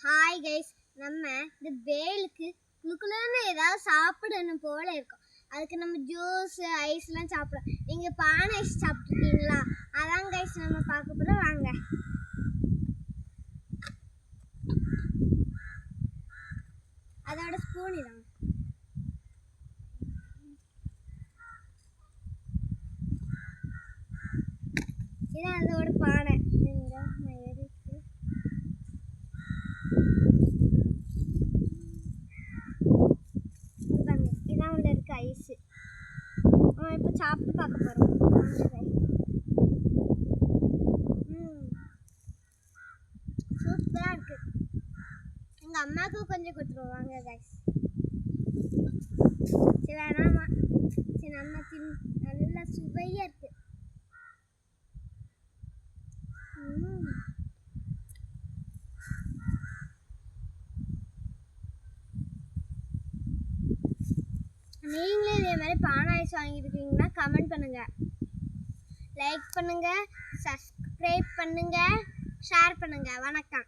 Hi guys, நம்ம இந்த வெயிலுக்கு குளுக்குலன்னு ஏதாவது சாப்பிடணும் போல இருக்கும். அதுக்கு நம்ம ஜூஸ் ஐஸ்லாம் சாப்பிடலாம். நீங்கள் பானை ஐஸ் சாப்பிட்ருக்கீங்களா? அதான் கைஸ் நம்ம பார்க்க போகிறோம். வாங்க. அதோட ஸ்பூன் இதாங்க. இதான் அதோட பானை. இதான் உள்ள இருக்க ஐஸு. இப்போ சாப்பிட்டு பார்க்க போகிறோம். சூப்பராக இருக்குது. எங்கள் அம்மாவுக்கு கொஞ்சம் கொடுத்துருவாங்க கைஸ். சரி வேணாமா, சரி நம்ம நல்லா சுவையாக இருக்குது. நீங்களே இதே மாதிரி பானை ஐஸ் வாங்கியிருக்கீங்கன்னா கமெண்ட் பண்ணுங்கள், லைக் பண்ணுங்கள், சப்ஸ்கிரைப் பண்ணுங்கள், ஷேர் பண்ணுங்கள். வணக்கம்.